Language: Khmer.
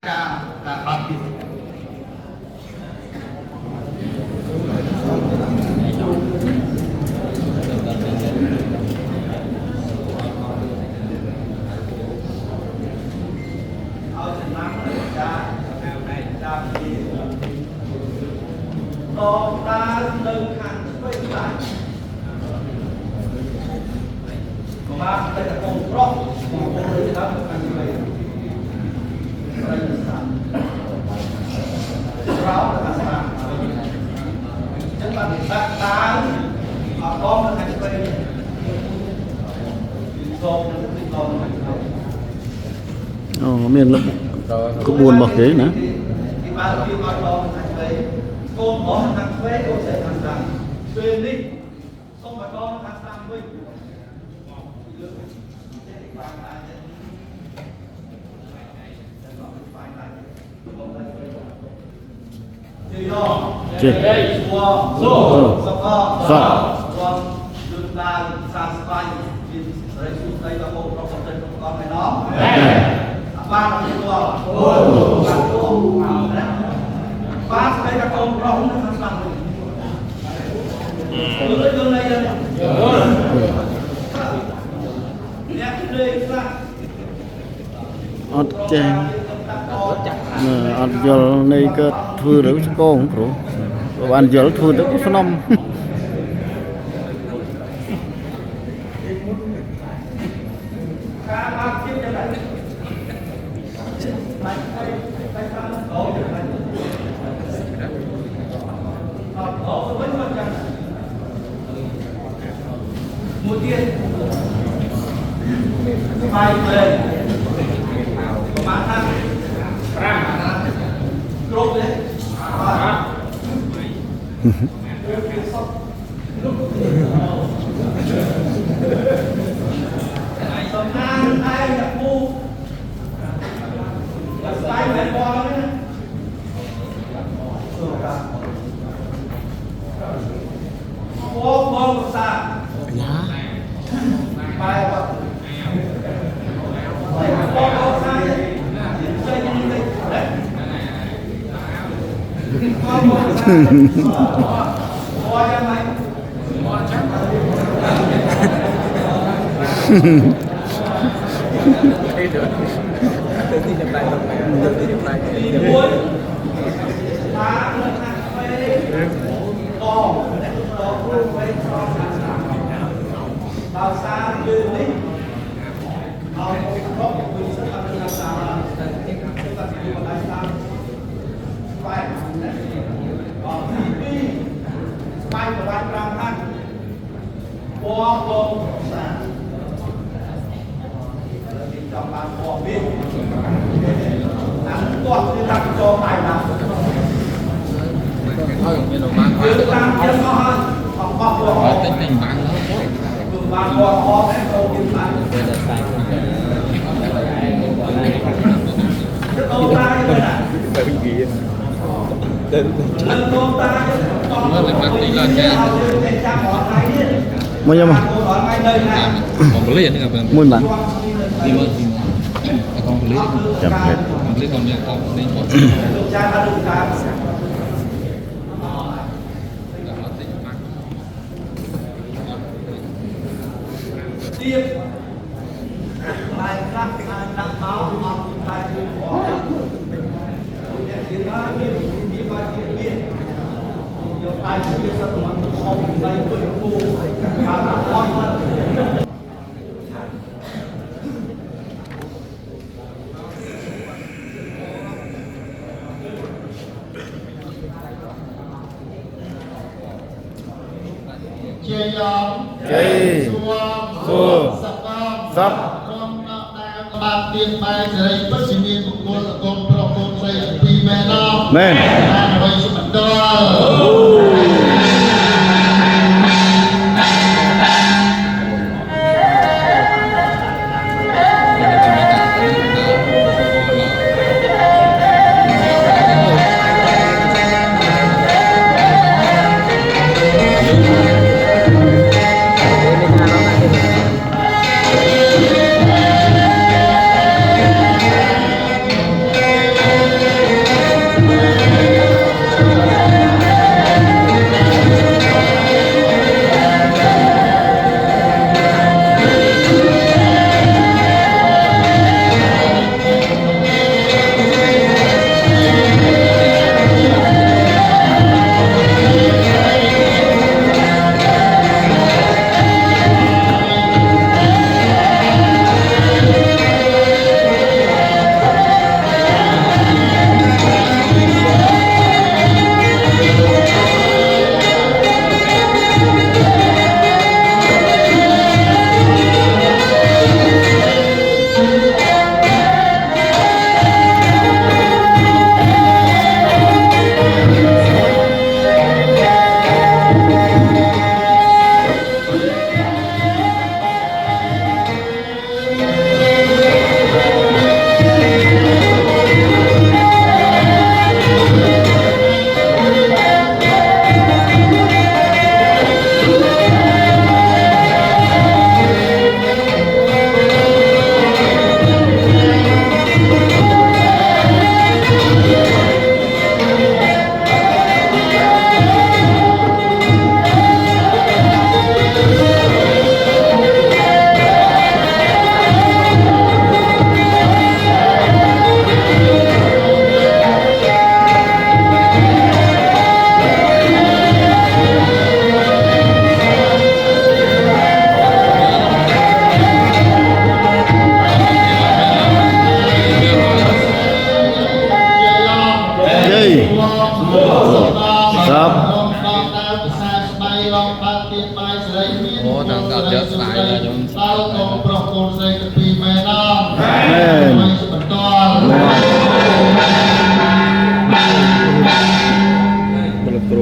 ការបាត់ទៀតដើរនៅខាងឆ្វេងស្ដាយបាទតែកូនប្រុសបងប្អូនទៅដល់ខាងឆ្វេងស្រីស្ដាយក្រោមខាងស្ដាយចឹងបាទដាក់ដើរអត់បងនៅខាងឆ្វេងសូមនឹងទីតនៅខាងឆ្វេងអូមានលឹកក្បួនរបស់គេណាទីបានពីឲ្យបងខាងឆ្វេងកូនបងខាងឆ្វេងកូនស្រីខាងស្ដាយពេលនេះសូមឲ្យបងខាងស្ដាយវិញចេះសកបងជន់ដាវសាស្វ័យជាស្រីសុខដីដល់បងប្រុសទៅក្នុងកងឯណោះបានទៅគាត់បានទៅបានស្ដីដល់កូនប្រុសនឹងខាងស្ដាំវិញយល់នេះយល់អ្នកលេងខ្លះអត់ចេះអត់យល់នៃកើតធ្វើរឿងស្គងព្រោះបានយល់ធ្វើទៅស្នំការបានជិះយ៉ាងណាបាយបាយតាមអូអូវិញមកចាំមួយទៀតបាយលេងប្រមាណថា5គ្រប់ទេសំណាងឯងពូស្ដាយមែនបងណាបងសាយ៉ាបាយបងសាចេញនេះទេបងសាអូយ៉ាងម៉េចបងចាំទីចម្លែកទីចម្លែកទីមួយតាមនៅខាងឆ្វេងបងអ្នកទៅគ្រូវិញឆ្លងដោយសារយើងនេះឲ្យគ្រប់វិសិទ្ធអនុញ្ញាតតាមតែទីខាងទៅតែទីបណ្ដាស្ដាប់ស្វែងណាបងទី2ស្វែងប្រវត្តិ5ខាងបងសាចង់បានព័ត៌មានអានគាត់គឺថាចូលបាយណាហើយមានបានគឺតាមចិត្តអស់ហើយអបអរអត់ទិញបានគឺបានអរអរតែចូលទៀតបានទៅតែស្អាតទៅតាយទៅណាទៅវិញគេទៅទៅតាយមើលតែមកទីឡើងចាចាំអត់ថ្ងៃនេះមកយកមកcòn có liền nữa các muôn bạn đi mơ thì còn có liền chậm hết còn liền còn nhiều còn nên còn tiếp bài khác đặt báo học bài của ai cũng biết rằng mà không đây với cô và là con chơi sắp bạn tiền bài giấy bất sinh viên của cô là con pro con dây vì mẹ nó lên